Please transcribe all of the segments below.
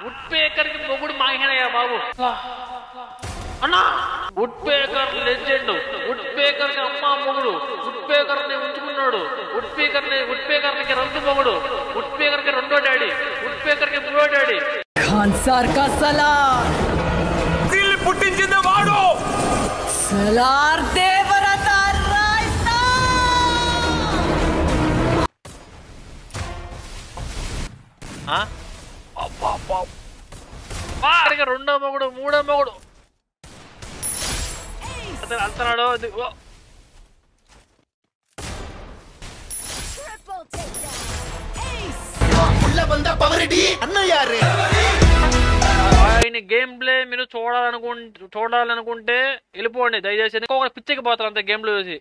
Would pecker కి మొగుడు మాహినయ్యా బాబు అన్నా. Woodpecker legend, woodpecker కి అమ్మ మొగుడు, వుడ్ పేకర్ ని ఉంచుకున్నాడు, వుడ్ పేకర్ కి రెండు మొగుడు, వుడ్ పేకర్ కి రెండో డాడీ, వుడ్ పేకర్ కి మూడో డాడీ. ఖాన్ సార్ కా సలార్ పుట్టించింది వాడు. సలార్ దేవరత రైతా. రెండో మొగుడు, మూడో మొగుడు అంటున్నాడు. ఆయన గేమ్ ప్లే మీరు చూడాలనుకుంటే వెళ్ళిపోండి దయచేసి. ఒక్కొక్కరు పిచ్చెక్కి పోతారు అంతే గేమ్లు చూసి.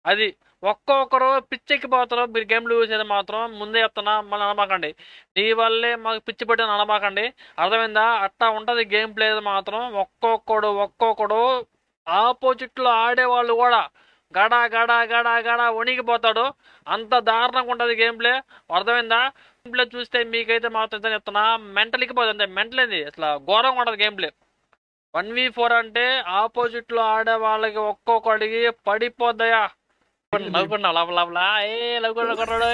అది ఒక్కొక్కరు పిచ్చెక్కి పోతారు. మీరు గేమ్లు చూసేది మాత్రం ముందే చెప్తున్నా, మళ్ళీ అనమాకండి. నీ వల్లే మాకు పిచ్చి పట్టిన అనమాకండి, అర్థమైందా? అట్టా ఉంటుంది గేమ్ ప్లే మాత్రం. ఒక్కొక్కడు ఆపోజిట్లో ఆడేవాళ్ళు కూడా గడ గడ గడ గడ వణికిపోతాడు. అంత దారుణంగా ఉంటుంది గేమ్ ప్లే, అర్థమైందా? గేమ్ ప్లే చూస్తే మీకైతే మాత్రం చెప్తున్నా మెంటల్కి పోతుంది అంతే. మెంటల్ ఏంది అసలు ఘోరంగా ఉంటుంది గేమ్ ప్లే. 1v4 అంటే ఆపోజిట్లో ఆడే వాళ్ళకి ఒక్కొక్కడికి పడిపోద్దయా. నవ్వుకున్నా లవలా లవ్వుకున్న కొర్రాడు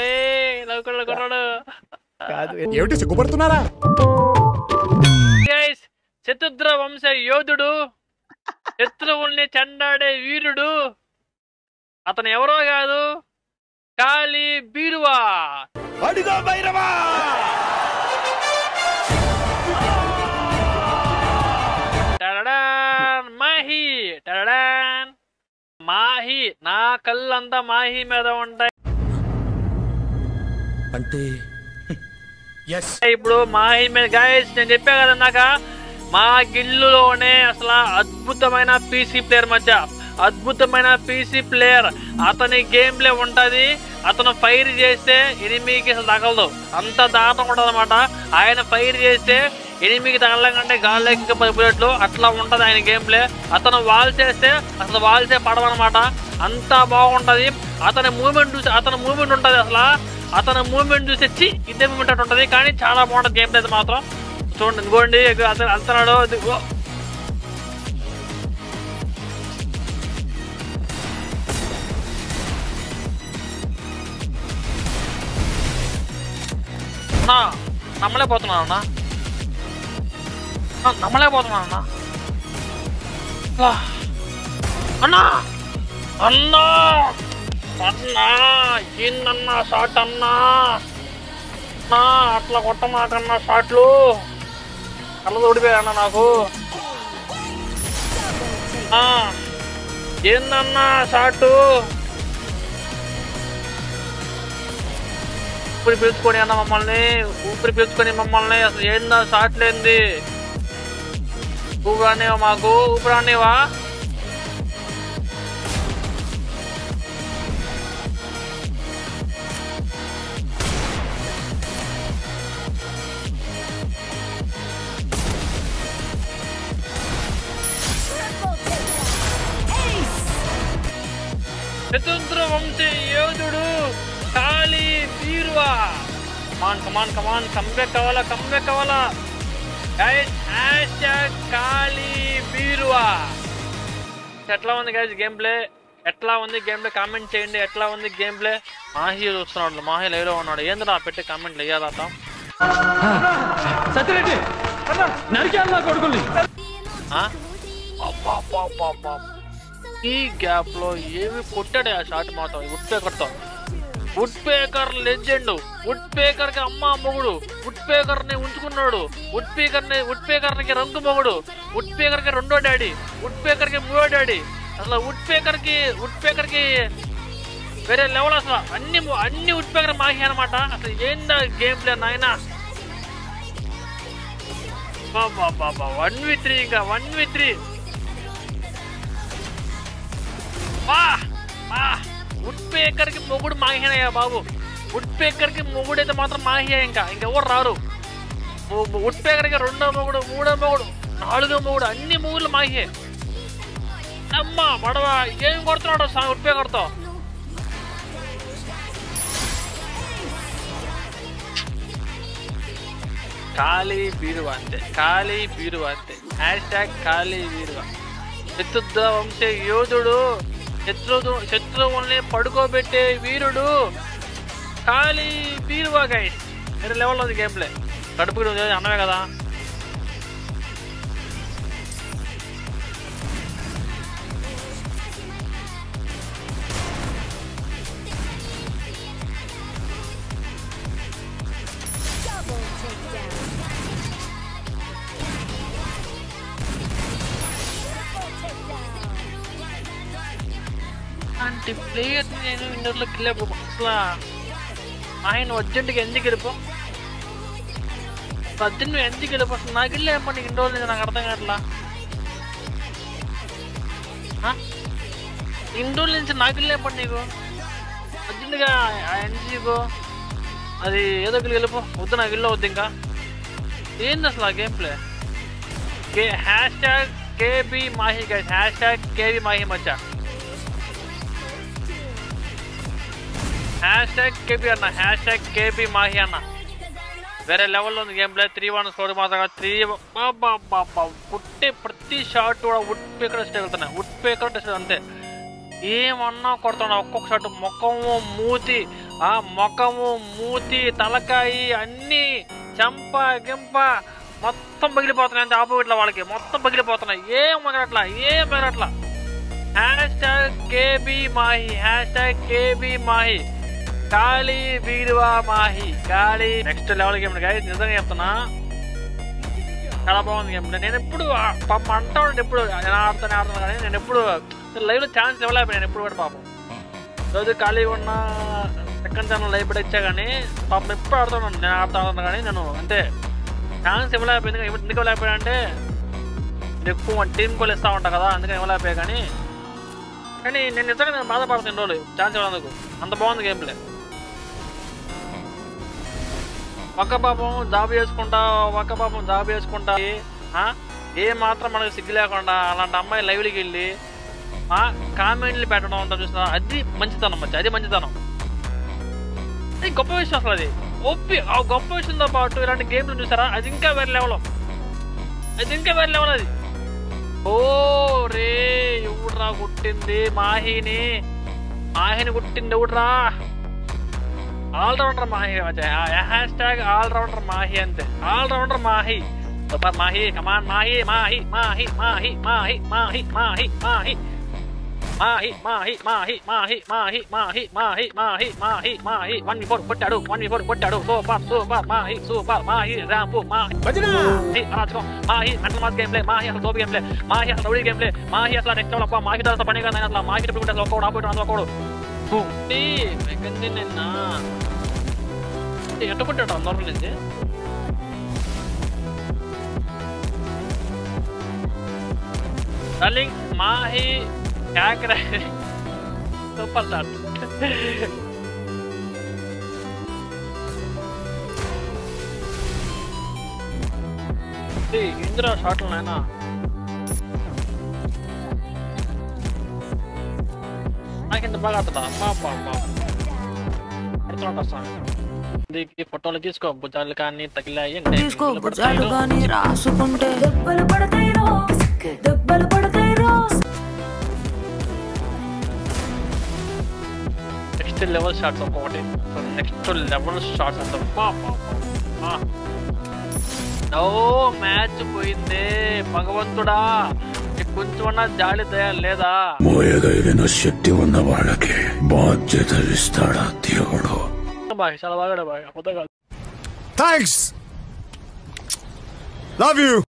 ఏమిటి సిగ్గుపడుతున్నారా? చతుద్ర వంశ యోధుడు, శత్రువుల్ని చెండాడే వీరుడు, అతను ఎవరో కాదు, కాళీ బీరువా. మాహి మాహి, నా కళ్ళంతా మాహి మీద ఉంటాయి అంటే ఇప్పుడు మాహి మీద. గైస్ నేను చెప్పా కదా నాక, మా గిల్లులోనే అసలు అద్భుతమైన పీసీ ప్లేయర్ మధ్య అద్భుతమైన పీసీ ప్లేయర్. అతని గేమ్ ప్లే ఉంటుంది. అతను ఫైర్ చేస్తే ఎనిమికి అసలు తగలదు, అంత దారుణంగా ఉంటుంది అనమాట. ఆయన ఫైర్ చేస్తే ఎనిమికి తగలం కంటే గాల్లోకి ఇంకా 10 బుల్లెట్లు అట్లా ఉంటుంది ఆయన గేమ్ ప్లే. అతను వాల్ చేస్తే అసలు వాల్సే పడవన్నమాట, అంత బాగుంటుంది. అతని మూమెంట్ చూసి ఉంటుంది అసలు. అతని మూమెంట్ చూసి వచ్చి ఇదే మూమెంట్ అట్టు ఉంటుంది, కానీ చాలా బాగుంటుంది గేమ్ ప్లే అయితే మాత్రం. చూడండి ఇదిగోండి అతను వెళ్తున్నాడు. నమ్మలేకపోతున్నా అన్నా. అన్నా అన్నా అన్నా ఏందన్నా షాట్ అన్నా, అట్లా కొట్టమాకన్నా షాట్లు. కళ్ళ ఓడిపోయాన్నా నాకు. ఏందన్నా షాటు. ఊపిరి పీల్చుకొని అన్న మమ్మల్ని, ఊపిరి పీల్చుకొని మమ్మల్ని. అసలు ఏందా షాట్లేంది? ఊపిరానివా మాకు, ఊపిరానివా? చతుద్ర వంశీ యోధుడు కాళీ బీరువా. కమాన్ కంబ్యాక్ కావాలా గైస్. కాళీ బీరువా. ఎట్లా ఉంది గైస్ గేమ్ ప్లే? ఎట్లా ఉంది గేమ్ ప్లే? కామెంట్ చేయండి ఎట్లా ఉంది గేమ్ ప్లే. మాహి చూస్తున్నాడు, మాహి లైవ్లో ఉన్నాడు. ఏంద్రా పెట్టి కామెంట్లు వేయాలట. సత్యరెడ్డి కొడుకుల్ని ఈ గ్యాప్ లో ఏమి కొట్టాడు ఆ షాట్ మాత్రం. వుడ్ పేకర్తో, woodpecker legend, woodpecker కి అమ్మ మొగుడు, వుడ్ పేకర్ ని ఉంచుకున్నాడు, వుడ్ పేకర్ కి రెండు మొగుడు, వుడ్ పేకర్ కి రెండో డాడీ, వుడ్ పేకర్ కి మూడో డాడీ. అసలు వుడ్ పేకర్ కి వేరే లెవెల్. అసలు అన్ని వుడ్ పేకర్ మాహి అనమాట. అసలు ఏందా గేమ్ ప్లే నాయనా. 1v3 ఇంకా 1v3. వుడ్ పేకర్ కి మొగుడు మాహినయ్యా బాబు. వుడ్ పేకర్ కి మొగుడైతే మాత్రం మాహియా, ఇంకెవరు రారు. వుడ్ పేకర్ కి రెండో మొగుడు, మూడో మొగుడు, నాలుగో మొగుడు, అన్ని మొగుళ్ళు మాహియే. అమ్మ పడవ ఏం కొడుతున్నాడు వుడ్ పేకర్తో. ఖాళీ బీరువా అంతే, ఖాళీ బీరువా అంతే. హ్యాష్ ఖాళీ బీరువా. శత్రుద్ధ వంశ యోధుడు, శత్రువుల్ని పడుకోబెట్టే వీరుడు, ఖాళీ బీరువా గైస్. వేరే లెవెల్లో ఉంది గేమ్ ప్లే. కడుపుకి అన్నమే కదా. అంటే ప్లేయర్ నేను ఇండోర్లో కిల్లపు అసలు ఆయన అర్జెంట్గా ఎందుకు వెళ్ళిపో, అర్జెంట్ ఎందుకు వెళ్ళిపో. అసలు నాకు వెళ్ళి ఏమన్నా ఇండోర్ నుంచి నాకు అర్థం కావట్లా. ఇండోర్ నుంచి నాకు వెళ్ళి ఏమన్నా నీకు అర్జెంట్గా ఎన్జీగో అది ఏదో వెళ్ళిపో. వద్దు నాకు ఇల్లు వద్దు. ఇంకా ఏంది అసలు ఆ గేమ్ ప్లే. హ్యాష్ ట్యాగ్ కేబీ మాహి గైస్, హ్యాష్ ట్యాగ్ కేబీ మాహి మచ్చా, హ్యాష్ ట్యాగ్ కేబీ అన్న, హ్యాష్ ట్యాగ్ కేబీ మాహి అన్న. వేరే లెవెల్లో ఉంది గేమ్ ప్లే. 3-1 స్కోర్ మాత్రం 3 పుట్టే ప్రతి షాట్ కూడా వుడ్ పేకర్ టెస్ట్ వెళ్తున్నాయి, వుడ్ పేకర్ టెస్ట్ అంతే. ఏమన్నా కొడుతున్నా ఒక్కొక్క షాట్. ముఖము మూతి, ముఖము మూతి తలకాయి అన్నీ చెంప గింప మొత్తం పగిలిపోతున్నాయి అంతే. ఆపోజిట్లో వాళ్ళకి మొత్తం పగిలిపోతున్నాయి. ఏం పగలట్లా. హ్యాష్ ట్యాగ్ కేబీ మాహి, హ్యాష్ ట్యాగ్ కేబీ మాహి, ఖాళీ బీరువా మాహి, ఖాళీ. నెక్స్ట్ లెవెల్ గేమ్ గైస్, నిజంగా చెప్తున్నా చాలా బాగుంది గేమ్. నేను ఎప్పుడు అంటాను, ఎప్పుడు నేను ఆడుతాను కానీ నేను ఎప్పుడు లైవ్లో ఛాన్స్ ఇవ్వలేకపోయాను. నేను ఎప్పుడు కూడా పాపం రోజు ఖాళీగా ఉన్న సెకండ్ ఛానల్ లైవ్ కూడా ఇచ్చా కానీ పాపం ఎప్పుడు ఆడుతున్నాను. నేను ఆడుతాను కానీ నేను అంటే ఛాన్స్ ఇవ్వలేకపోయింది. ఎందుకు ఇవ్వలేకపోయా అంటే ఎక్కువ టీం కోల్ ఇస్తూ ఉంటా కదా, అందుకని ఇవ్వలేకపోయా. కానీ నేను నిజంగా నేను బాధపడుతున్న రోజులు ఛాన్స్ ఇవ్వడానికి. అంత బాగుంది గేమ్ ప్లే. ఒక్క పాపం జాబ్ చేసుకుంటా ఏ మాత్రం మనకు సిగ్గు లేకుండా అలాంటి అమ్మాయి లైవ్లకి వెళ్ళి కామెంట్లు పెట్టడం ఉంటా చూసినా, అది మంచితనం మధ్య, అది మంచితనం. అది గొప్ప విషయం అసలు. అది ఆ గొప్ప విషయంతో పాటు ఇలాంటి గేమ్లు చూసారా, అది ఇంకా వేరే లెవెల్. అది ఓ రే ఎవడ్రా కొట్టింది మాహిని కొట్టింది ఎవడ్రా. Allrounder Mahi, hashtag allrounder Mahi అంతే, allrounder Mahi. Super Mahi, come on Mahi Mahi Mahi Mahi Mahi Mahi Mahi Mahi Mahi Mahi Mahi Mahi Mahi Mahi Mahi Mahi Mahi Mahi 1v4 కొట్టాడు. సూపర్ మాహి, సూపర్ మాహి, రాంపు మాహి అరాచకం Mahi, mental mass game play Mahi, అసలు గేమ్ ప్లే మాహి, అసలు రౌడీ గేమ్ ప్లే మాహి, అసలు నెక్స్ట్ లెవెల్ అప్ప మాహి తర్వాత పని కదా. అసలు మాహి ట్రిపుల్ కొట్టే ఒకడు ఆపోయిట్ ఒకడు నిన్న ఎట్ట కొట్టాడు అందరం నుంచి. Darling Mahe super shot. ఇందులో షాట్లు నాయనా నాకింత బాగా ఆడుతుందా. అడుగుతున్నాడు వస్తాను. ఫోటోలు తీసుకో, భుజాలు కానీ తగిలాయి రాసుకుంటే నెక్స్ట్ లెవెల్ షాట్స్ ఒక్కొక్కటి. నెక్స్ట్ లెవెల్ షాట్స్ అంత మ్యాచ్ పోయిందే భగవంతుడా. కొంచెమన్నా జాలి దయ లేదా? మోయగలిగిన శక్తి ఉన్న వాళ్ళకి బాధ్యతలు ఇస్తాడా దేవుడు. బాగా చాలా బాగా బాగా. Thanks, love you.